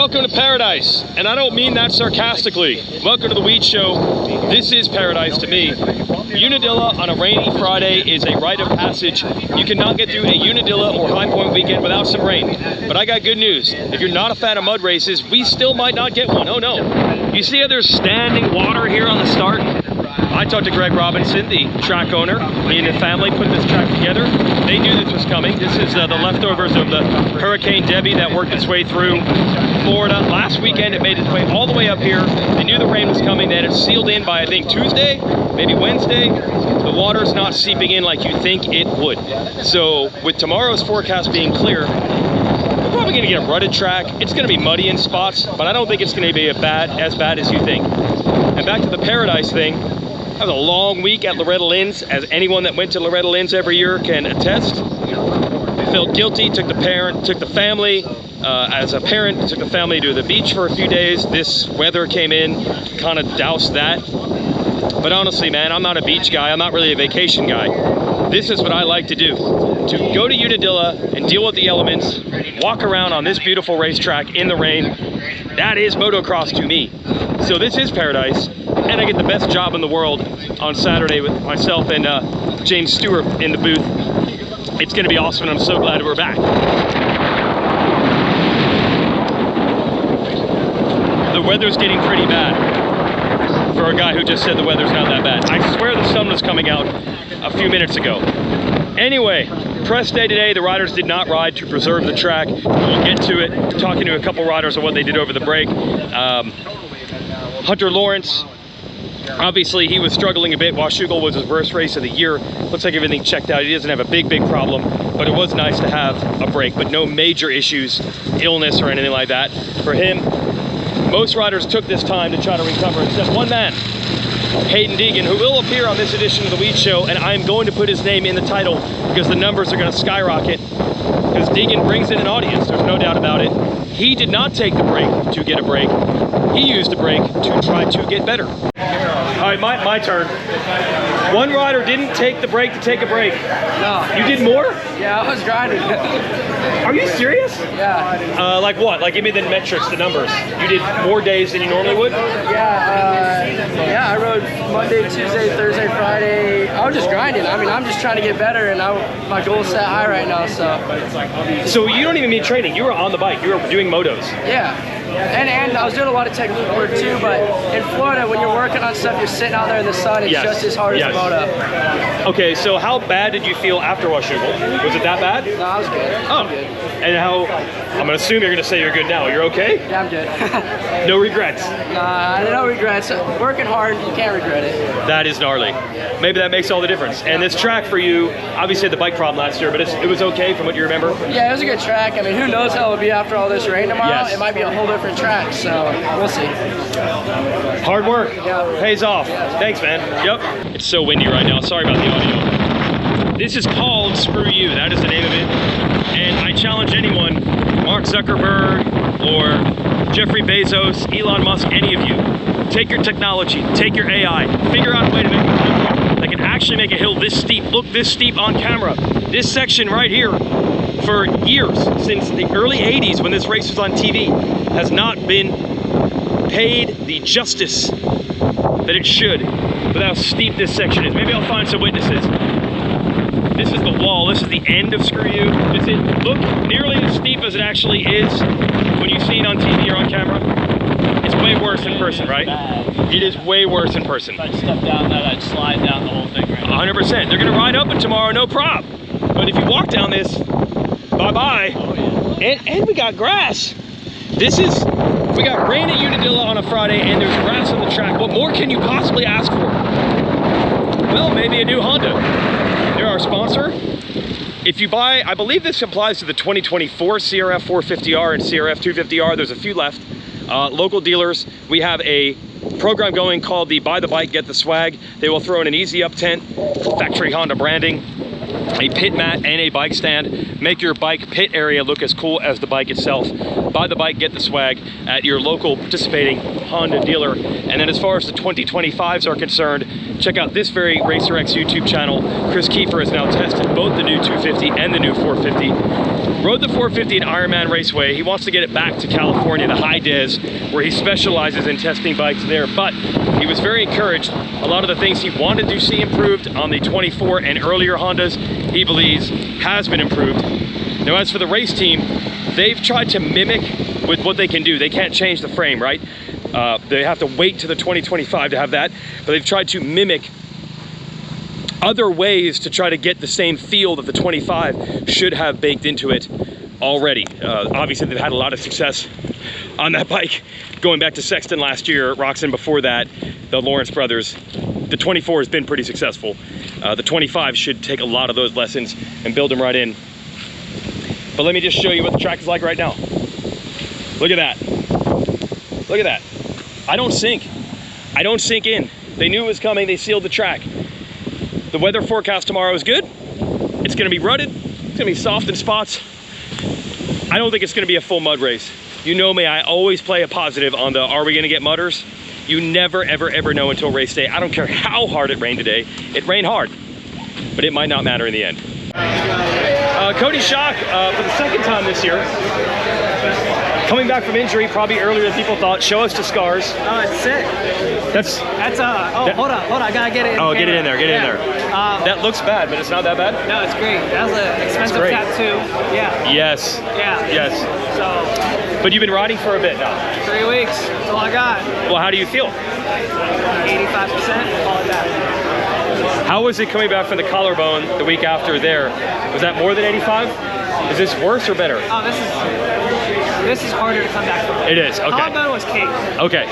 Welcome to paradise, and I don't mean that sarcastically. Welcome to the Weege Show. This is paradise to me. Unadilla on a rainy Friday is a rite of passage. You cannot get through a Unadilla or High Point weekend without some rain. But I got good news. If you're not a fan of mud races, we still might not get one. Oh no. You see how there's standing water here on the start? I talked to Greg Robinson, the track owner. He and his family put this track together. They knew this was coming. This is the leftovers of the Hurricane Debbie that worked its way through Florida. Last weekend it made its way all the way up here. They knew the rain was coming. They had it sealed in by I think Tuesday, maybe Wednesday. The water's not seeping in like you think it would. So with tomorrow's forecast being clear, we're probably going to get a rutted track. It's going to be muddy in spots, but I don't think it's going to be as bad as you think. And back to the paradise thing. That was a long week at Loretta Lynn's, as anyone that went to Loretta Lynn's every year can attest. Felt guilty, took the family. As a parent, took the family to the beach for a few days. This weather came in, kind of doused that. But honestly, man, I'm not a beach guy. I'm not really a vacation guy. This is what I like to do. To go to Unadilla and deal with the elements, walk around on this beautiful racetrack in the rain. That is motocross to me. So this is paradise. And I get the best job in the world on Saturday with myself and James Stewart in the booth. It's going to be awesome, and I'm so glad we're back. The weather's getting pretty bad for a guy who just said the weather's not that bad. I swear the sun was coming out a few minutes ago. Anyway, press day today. The riders did not ride to preserve the track. We'll get to it. Talking to a couple riders on what they did over the break. Hunter Lawrence, obviously he was struggling a bit. Washougal was his worst race of the year. Looks like everything checked out. He doesn't have a big problem, but it was nice to have a break, but no major issues, illness or anything like that. For him, most riders took this time to try to recover, except one man, Hayden Deegan, who will appear on this edition of the Weege Show, and I'm going to put his name in the title because the numbers are going to skyrocket, because Deegan brings in an audience, there's no doubt about it. He did not take the break to get a break. He used a break to try to get better. All right, my turn. One rider didn't take the break to take a break. No. You did more? Yeah, I was grinding. Are you serious? Yeah. Like what? Like give me the metrics, the numbers. You did more days than you normally would? Yeah, I rode Monday, Tuesday, Thursday, Friday. I was just grinding. I mean, I'm just trying to get better, and my goal is set high right now, so. So you don't even need training. You were on the bike. You were doing motos. Yeah. And I was doing a lot of technique work too, but in Florida, when you're working on stuff, you're sitting out there in the sun, it's just as hard as moto. Okay, so how bad did you feel after Washougal? Was it that bad? No, I was good. Oh. Good. And I'm gonna assume you're gonna say you're good now. You're okay? Yeah, I'm good. No regrets? Nah, no regrets. Working hard, you can't regret it. That is gnarly. Maybe that makes all the difference. And this track for you, obviously had the bike problem last year, but it was okay from what you remember? Yeah, it was a good track. I mean, who knows how it'll be after all this rain tomorrow? Yes. It might be a whole different track, so we'll see. Hard work pays off. Thanks, man. Yep. It's so windy right now. Sorry about the audio. This is called Screw You. That is the name of it. And I challenge anyone, Mark Zuckerberg or Jeffrey Bezos, Elon Musk, any of you, take your technology, take your AI, figure out a way to make a hill that can actually make a hill this steep. Look this steep on camera. This section right here, for years, since the early 80s when this race was on TV, has not been paid the justice that it should with how steep this section is. Maybe I'll find some witnesses. This is the wall. This is the end of Screw You. Does it look nearly as steep as it actually is when you see it on TV or on camera? It's way worse in person, right? It is way worse in person. If I'd step down that, I'd slide down the whole thing right now. 100%. They're going to ride up it tomorrow, no prob. But if you walk down this, bye-bye. Oh, yeah. And we got grass. We got rain at Unadilla on a Friday, and there's grass on the track. What more can you possibly ask for? Well, maybe a new Honda. They're our sponsor. If you buy, I believe this applies to the 2024 CRF 450R and CRF 250R. There's a few left. Local dealers, we have a program going called the Buy the Bike, Get the Swag. They will throw in an easy up tent, factory Honda branding, a pit mat, and a bike stand. Make your bike pit area look as cool as the bike itself. Buy the Bike, Get the Swag at your local participating Honda dealer. And then as far as the 2025s are concerned, check out this very RacerX YouTube channel. Chris Kiefer has now tested both the new 250 and the new 450. Rode the 450 at Ironman Raceway. He wants to get it back to California, the high des, where he specializes in testing bikes there. But he was very encouraged. A lot of the things he wanted to see improved on the 24 and earlier Hondas, he believes has been improved. Now, as for the race team, they've tried to mimic with what they can do. They can't change the frame, right? They have to wait to the 2025 to have that, but they've tried to mimic other ways to try to get the same feel that the 25 should have baked into it already. Obviously, they've had a lot of success on that bike going back to Sexton last year, Roxon before that, the Lawrence brothers. The 24 has been pretty successful. The 25 should take a lot of those lessons and build them right in. But let me just show you what the track is like right now. Look at that. Look at that. I don't sink. I don't sink in. They knew it was coming. They sealed the track. The weather forecast tomorrow is good. It's going to be rutted. It's going to be soft in spots. I don't think it's going to be a full mud race. You know me, I always play a positive on the are we going to get mudders? You never, ever, ever know until race day. I don't care how hard it rained today. It rained hard, but it might not matter in the end. Cody Shock, for the second time this year, coming back from injury, probably earlier than people thought. Show us the scars. Oh, it's sick. Hold on, I gotta get it in Oh, camera. get it in there, get it in there. That looks bad, but it's not that bad? No, it's great. That was an expensive tattoo. Yeah. Yes. Yeah. Yes. So. But you've been riding for a bit now. 3 weeks, that's all I got. Well, how do you feel? 85%, call it that. How was it coming back from the collarbone the week after there? Was that more than 85? Is this worse or better? Oh, this is harder to come back from. It is, okay. Collarbone was cake. Okay.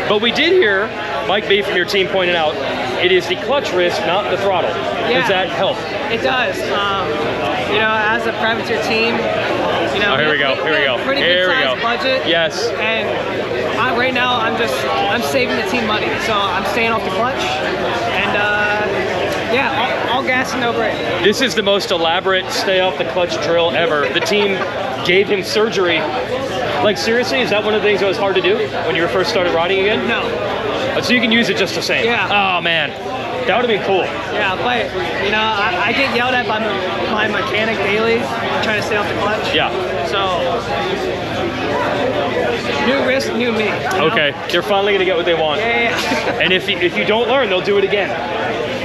But we did hear Mike B from your team pointed out, it is the clutch wrist, not the throttle. Yeah. Does that help? It does. You know, as a privateer team, you know, here we go. Pretty good size budget. Yes. And right now, I'm saving the team money, so I'm staying off the clutch, and yeah, all gas and no brake. This is the most elaborate stay off the clutch drill ever. The team gave him surgery. Like seriously, is that one of the things that was hard to do when you first started riding again? No. So you can use it just the same? Yeah. Oh man, that would have been cool. Yeah, but you know, I get yelled at by my mechanic daily trying to stay off the clutch. Yeah. So, new risk, new me. Okay, they're finally gonna get what they want. Yeah. And if you don't learn, they'll do it again.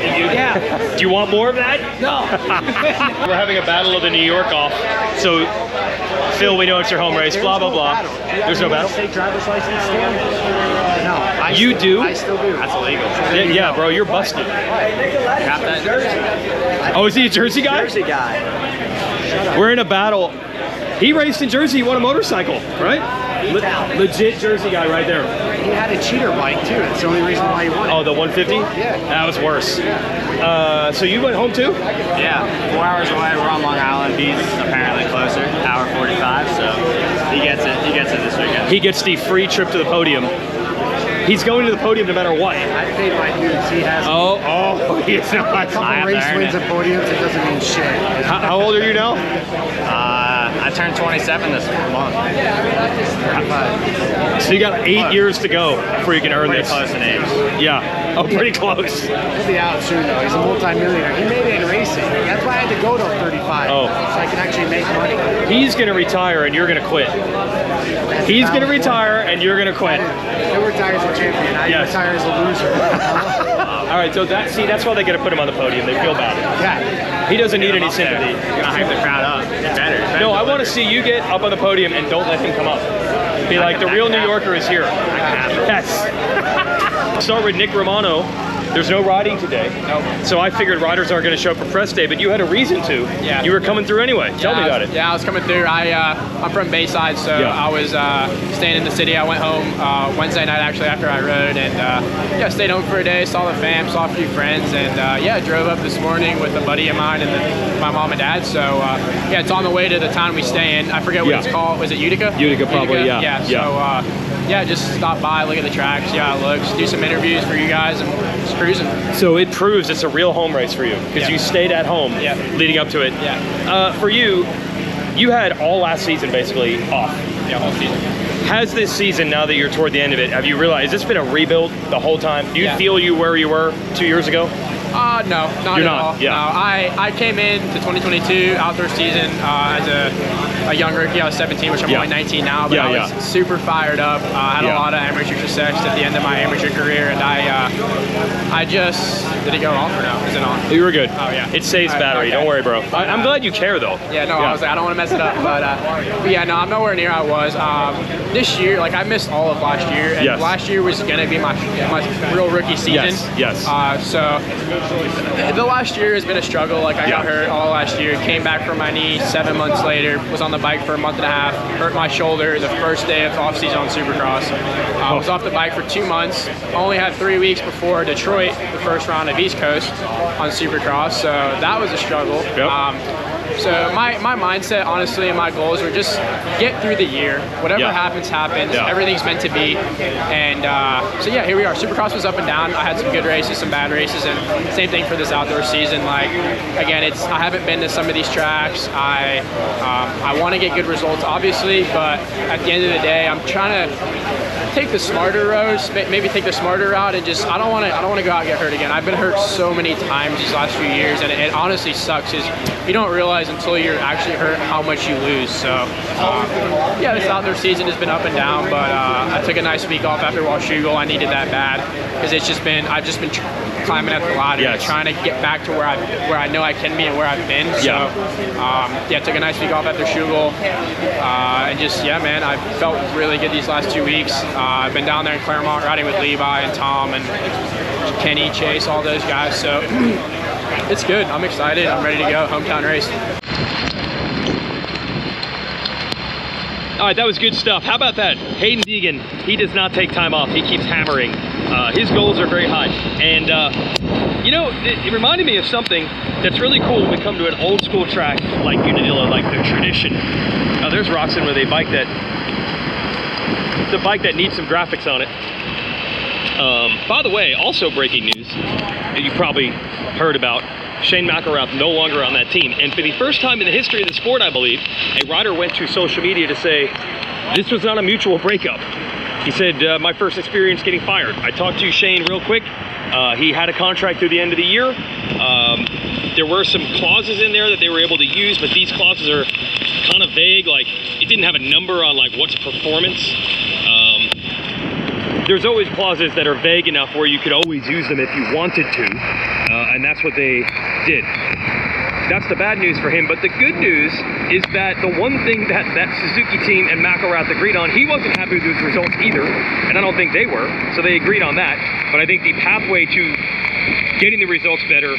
Yeah. Do you want more of that? No. We're having a battle of the New York off. So, Phil, we know it's your home race, blah, blah, blah. There's no battle? State driver's license stamp? No. You do? I still do. That's illegal. Yeah, bro, you're busted. Got that jersey. Oh, is he a Jersey guy? Jersey guy. We're in a battle. He raced in Jersey, he won a motorcycle, right? Legit Jersey guy right there. He had a cheater bike too. That's the only reason why he won. Oh, the 150? Yeah. That was worse. So you went home too? Yeah, 4 hours away. We're on Long Island. He's apparently closer, hour 45. So he gets it. He gets it this weekend. He gets the free trip to the podium. He's going to the podium no matter what. I paid my dues. He has He is not. a couple race wins at podiums. It doesn't mean shit. How old are you now? I turned 27 this month. So you got 8 years to go before you can earn Pretty this. close in age. Yeah. Oh, pretty close. He'll be out soon though. He's a multi-millionaire. He made it in racing. That's why I had to go till 35. Oh. So I can actually make money. He's going to retire and you're going to quit. He's going to retire and you're going to quit. He'll retire as a champion. I Yes. retire as a loser. All right, so that's why they got to put him on the podium. They feel bad. Yeah. He doesn't need any sympathy. You're gonna hype the crowd up. Better. No, I want to see you get up on the podium and don't let him come up. Be like, the real New Yorker is here. Yes. Start with Nick Romano. There's no riding today. Nope. So I figured riders aren't going to show up for press day, but you had a reason to. Yeah. You were coming through anyway. Tell me about it. Yeah, I was coming through. I'm from Bayside, so Yeah. I was staying in the city. I went home Wednesday night actually after I rode, and yeah, stayed home for a day, saw the fam, saw a few friends, and yeah, drove up this morning with a buddy of mine and then my mom and dad. So yeah, it's on the way to the town we stay in. I forget what Yeah. it's called. Was it Utica? Utica, probably, yeah. Yeah. Yeah. So yeah, just stop by, look at the track, see how it looks, do some interviews for you guys, and just cruising. So it proves it's a real home race for you because Yeah. you stayed at home Yeah. leading up to it. Yeah. For you, you had all last season basically off. Yeah, whole season. Has this season, now that you're toward the end of it, have you realized this been a rebuild the whole time? Do you feel you where you were 2 years ago? No, not at all. Yeah. No, I came in to 2022 outdoor season as a young rookie. I was 17, which I'm only 19 now, but I was super fired up. I had a lot of amateur success at the end of my amateur career, and I just, did it go off or no? Is it on? You were good. Oh, yeah. It saves battery. Okay. Don't worry, bro. I'm glad you care, though. Yeah, no, I was like, I don't want to mess it up, but yeah, no, I'm nowhere near I was. This year, like, I missed all of last year, and last year was going to be my real rookie season. Yes. So the last year has been a struggle. Like, I got hurt all last year, came back from my knee 7 months later, was on the bike for a month and a half, hurt my shoulder the first day of off season on Supercross. I was off the bike for 2 months, only had 3 weeks before Detroit, the first round of East Coast on Supercross, so that was a struggle. So my mindset, honestly, and my goals were just get through the year. Whatever happens, happens. Everything's meant to be. And so yeah, here we are. Supercross was up and down. I had some good races, some bad races, and same thing for this outdoor season. Like, again, I haven't been to some of these tracks. I want to get good results, obviously, but at the end of the day, I'm trying to take the smarter roads, maybe take the smarter route, and just I don't want to go out and get hurt again. I've been hurt so many times these last few years, and it honestly sucks. Is you don't realize until you're actually hurt how much you lose. So yeah, this outdoor season has been up and down, but I took a nice week off after Washougal. I needed that bad because I've just been climbing up the ladder, trying to get back to where I know I can be and where I've been. So yeah, took a nice week off after Washougal, and just man, I felt really good these last 2 weeks. I've been down there in Claremont riding with Levi and Tom and Kenny, Chase, all those guys. So it's good. I'm excited. I'm ready to go. Hometown race. All right, that was good stuff. How about that? Hayden Deegan, he does not take time off. He keeps hammering. His goals are very high. And, you know, it reminded me of something that's really cool when we come to an old school track like Unadilla, like the tradition. There's Roxon with a bike that needs some graphics on it. By the way, also breaking news that you probably heard about, Shane McElrath no longer on that team. And for the first time in the history of the sport, I believe, a rider went to social media to say, this was not a mutual breakup. He said, my first experience getting fired. I talked to Shane real quick. He had a contract through the end of the year. There were some clauses in there that they were able to use, but these clauses are kind of vague. Like, it didn't have a number on like what's performance. There's always clauses that are vague enough where you could always use them if you wanted to, and that's what they did. That's the bad news for him, but the good news is that the one thing that Suzuki team and McElrath agreed on, he wasn't happy with his results either, and I don't think they were, so they agreed on that. But I think the pathway to getting the results better,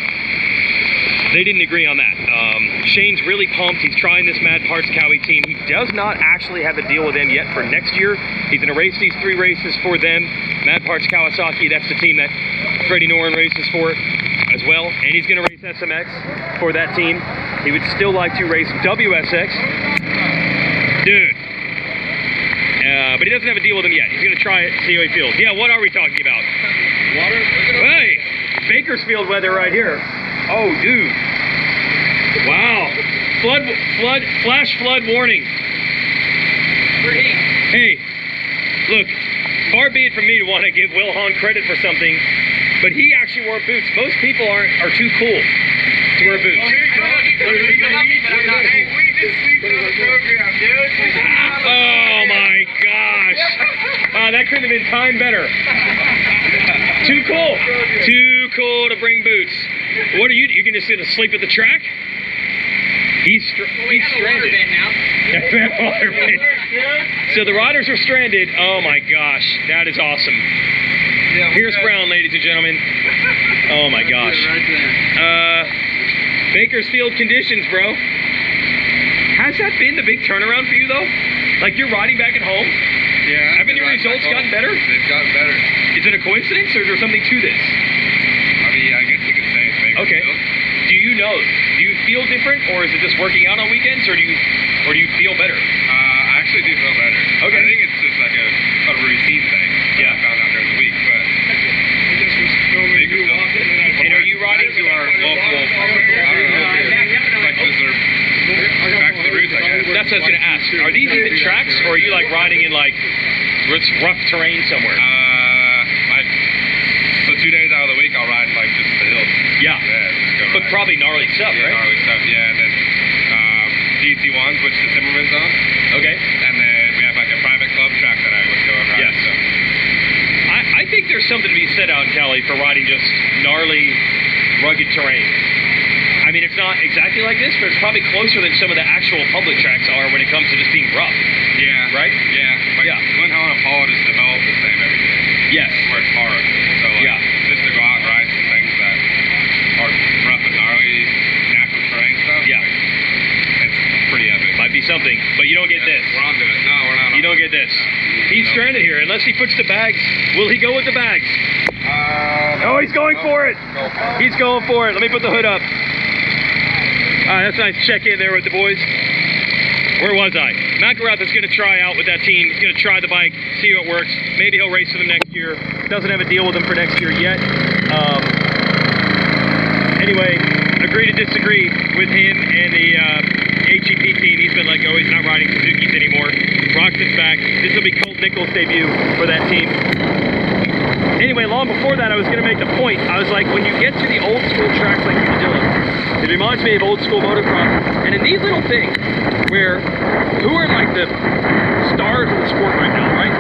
they didn't agree on that. Shane's really pumped. He's trying this Mad Parts Cowie team. He does not actually have a deal with them yet for next year. He's going to race these 3 races for them. Mad Parts Kawasaki, that's the team that Freddie Noren races for as well. And he's going to race SMX for that team. He would still like to race WSX. Dude. But he doesn't have a deal with them yet. He's going to try it, see how he feels. Yeah, what are we talking about? Water? Hey, Bakersfield weather right here. Oh, dude. Wow. Flash flood warning. Hey, look, far be it from me to want to give Will Hahn credit for something, but he actually wore boots. Most people are too cool to wear boots. Oh my gosh. That couldn't have been timed better. Too cool. Too cool to bring boots. What are you can just sit and sleep at the track? He's stranded. So the riders are stranded. Oh my gosh, that is awesome. Pierce Brown, ladies and gentlemen. Oh my gosh. Bakersfield conditions, bro. Has that been the big turnaround for you though? Like you're riding back at home? Yeah. Haven't your results gotten better? They've gotten better. Is it a coincidence or is there something to this? I mean, I guess you could say it's Bakersfield. Okay. Do you feel different, or is it just working out on weekends, or do you feel better? I actually do feel better. Okay. I think it's just like a routine thing. Yeah. I found out during the week, but Bakersfield. And are you riding to our local, I don't know, cyclists are back to the roots, I guess. That's what I was going to ask. Are these even tracks, or are you like riding in like rough terrain somewhere? So 2 days out of the week, I'll ride like just the hills. Yeah. Just go But ride. probably gnarly stuff, Yeah, right? gnarly stuff, yeah. And then DC1s, which the Timmerman's on. Okay. And then we have like a private club track that I would go and ride. Yes. So. I think there's something to be said out in Cali for riding just gnarly, rugged terrain. I mean, it's not exactly like this, but it's probably closer than some of the actual public tracks are when it comes to just being rough. Yeah. Right? Yeah. Like Yeah. Glen Helen and Paul just develop the same every day. Yes. Where it's hard. So like, Yeah. just to go out and ride some things that are rough and gnarly, natural terrain stuff. Yeah. Like, it's pretty epic. Might be something, but you don't get this. We're on to it. No, we're not. You don't get this. He's stranded here. Unless he puts the bags, will he go with the bags? Oh, he's going for it. He's going for it. Let me put the hood up. All right, that's a nice check in there with the boys. Where was I? McElrath is going to try out with that team. He's going to try the bike, see how it works. Maybe he'll race with them next year. Doesn't have a deal with them for next year yet. Anyway, agree to disagree with him and the HEP team. He's been let go. He's not riding Suzuki's anymore. Roxton's back. This will be Colt Nichols' debut for that team. Anyway, long before that, I was going to make the point. I was like, when you get to the old school tracks like Unadilla, it reminds me of old school motocross. And in these little things, where who are like the stars of the sport right now, right?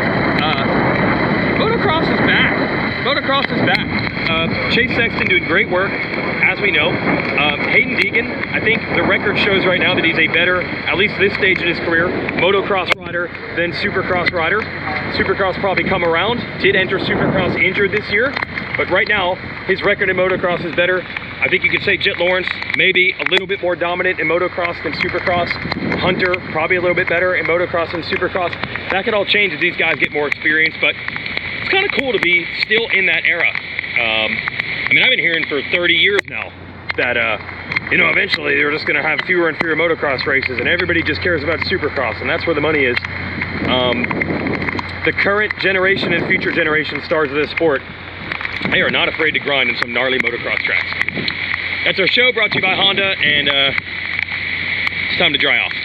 Motocross is back. Motocross is back. Chase Sexton doing great work, as we know. Hayden Deegan, I think the record shows right now that he's a better, at least this stage in his career, motocross rider than Supercross rider. Supercross probably come around. Did enter Supercross injured this year, but right now his record in motocross is better. I think you could say Jet Lawrence maybe a little bit more dominant in motocross than Supercross. Hunter probably a little bit better in motocross than Supercross. That could all change as these guys get more experience, but it's kind of cool to be still in that era. I mean, I've been hearing for 30 years now that, you know, eventually they're just going to have fewer and fewer motocross races and everybody just cares about Supercross, and that's where the money is. The current generation and future generation stars of this sport, they are not afraid to grind in some gnarly motocross tracks. That's our show, brought to you by Honda, and it's time to dry off.